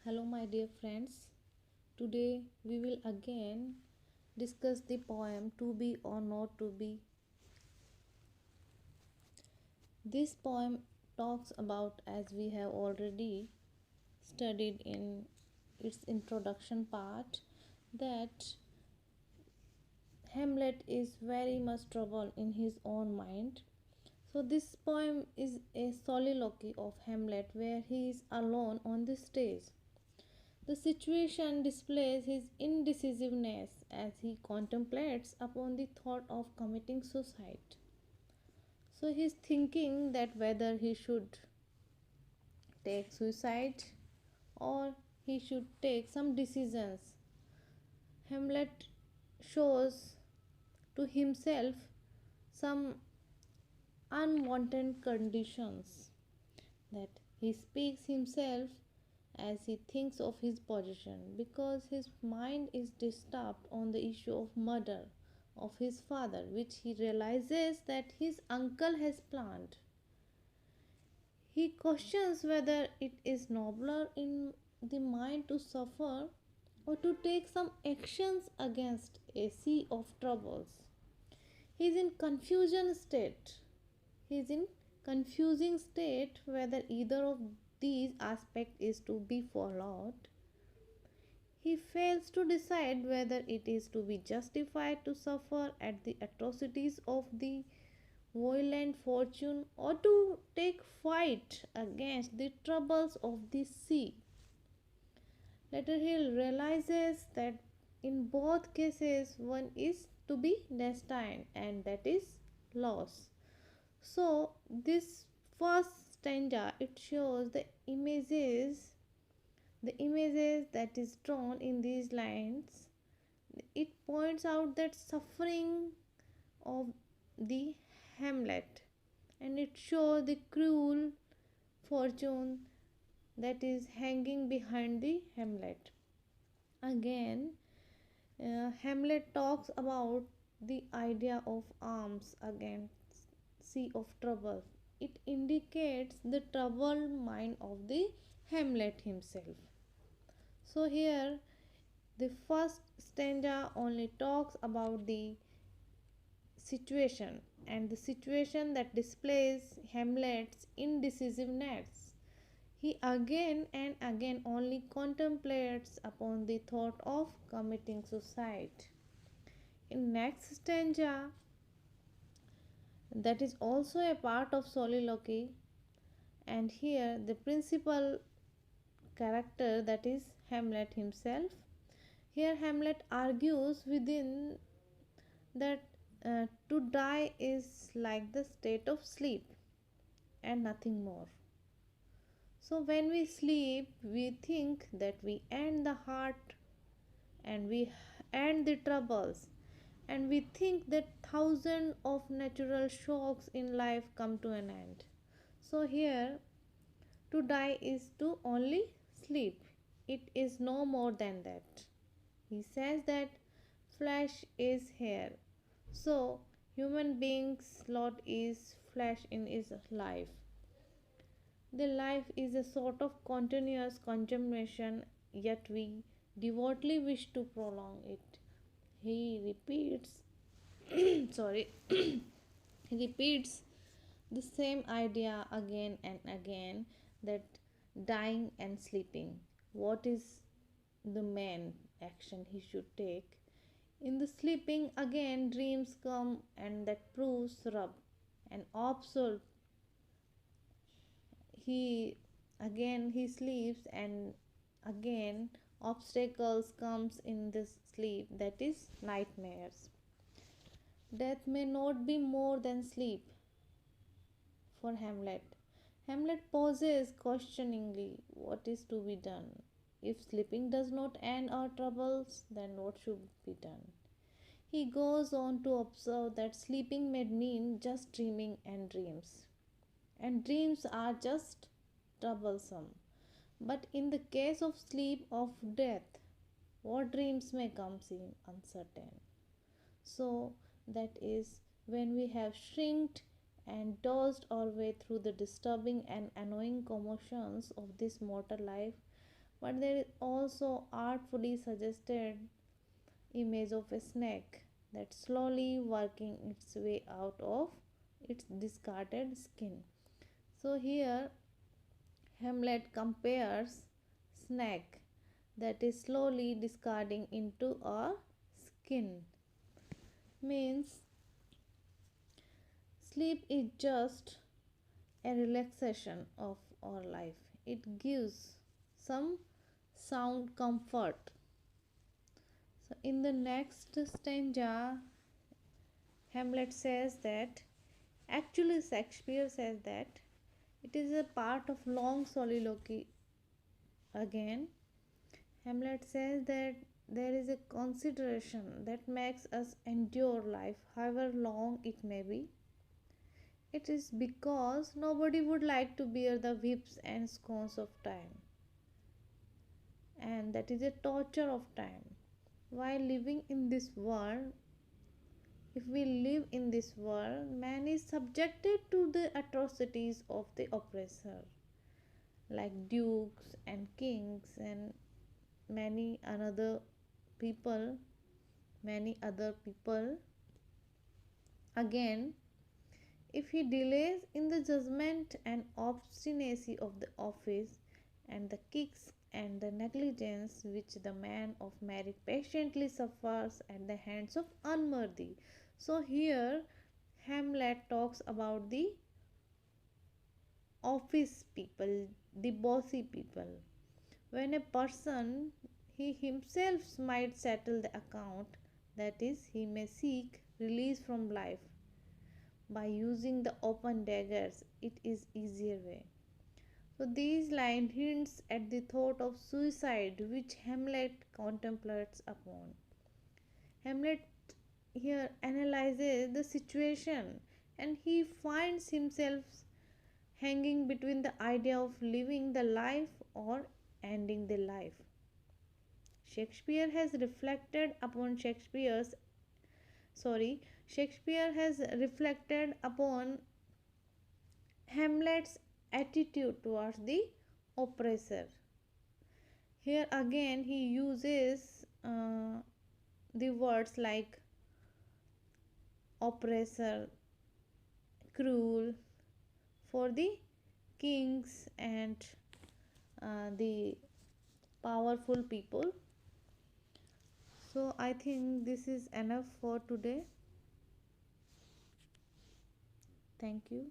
Hello, my dear friends. Today we will again discuss the poem To Be or Not to Be. This poem talks about, as we have already studied in its introduction part, that Hamlet is very much troubled in his own mind. So, this poem is a soliloquy of Hamlet where he is alone on the stage. The situation displays his indecisiveness as he contemplates upon the thought of committing suicide. So he is thinking that whether he should take suicide or he should take some decisions. Hamlet shows to himself some unwanted conditions that he speaks himself as he thinks of his position because his mind is disturbed on the issue of murder of his father, which he realizes that his uncle has planned. He questions whether it is nobler in the mind to suffer or to take some actions against a sea of troubles. He is in confusion state. He is in confusing state whether either of these aspects is to be followed. He fails to decide whether it is to be justified to suffer at the atrocities of the violent fortune or to take fight against the troubles of the sea. Later he realizes that in both cases one is to be destined and that is loss. So this first stanza it shows the images that is drawn in these lines. It points out that suffering of the Hamlet, and it shows the cruel fortune that is hanging behind the Hamlet. Again, Hamlet talks about the idea of arms against sea of trouble. It indicates the troubled mind of the Hamlet himself. So here the first stanza only talks about the situation and the situation that displays Hamlet's indecisiveness. He again and again only contemplates upon the thought of committing suicide. In next stanza, that is also a part of soliloquy, and here the principal character that is Hamlet himself. Here Hamlet argues within that to die is like the state of sleep and nothing more. So when we sleep, we think that we end the heart and we end the troubles, and we think that thousands of natural shocks in life come to an end. So here to die is to only sleep. It is no more than that. He says that flesh is hair. So human beings' lot is flesh in his life. The life is a sort of continuous consummation, yet we devoutly wish to prolong it. He repeats, sorry, he repeats the same idea again and again, that dying and sleeping. What is the main action he should take? In the sleeping, again, dreams come and that proves rub and absurd. He sleeps and again obstacles comes in this sleep, that is nightmares. Death may not be more than sleep for Hamlet. Hamlet pauses questioningly, what is to be done? If sleeping does not end our troubles, then what should be done? He goes on to observe that sleeping may mean just dreaming and dreams, and dreams are just troublesome. But in the case of sleep of death, what dreams may come seem uncertain. So that is when we have shrinked and dozed our way through the disturbing and annoying commotions of this mortal life, But there is also artfully suggested image of a snake that slowly working its way out of its discarded skin. So here Hamlet compares snake that is slowly discarding into a skin. Means sleep is just a relaxation of our life. It gives some sound comfort. So in the next stanza, Hamlet says that actually Shakespeare says that it is a part of long soliloquy again. Hamlet says that there is a consideration that makes us endure life, however long it may be. It is because nobody would like to bear the whips and scorns of time, and that is a torture of time. While living in this world, if we live in this world, man is subjected to the atrocities of the oppressor, like dukes and kings and many another people, many other people. Again, if he delays in the judgment and obstinacy of the office, and the kicks and the negligence which the man of merit patiently suffers at the hands of unworthy. So here Hamlet talks about the office people, the bossy people. When a person he himself might settle the account, that is, he may seek release from life by using the open daggers, it is easier way. So these line hints at the thought of suicide which Hamlet contemplates upon. Hamlet here analyzes the situation and he finds himself hanging between the idea of living the life or ending the life. Shakespeare has reflected upon Shakespeare has reflected upon Hamlet's attitude towards the oppressor. Here again he uses the words like oppressor, cruel for the kings and the powerful people. So I think this is enough for today. Thank you.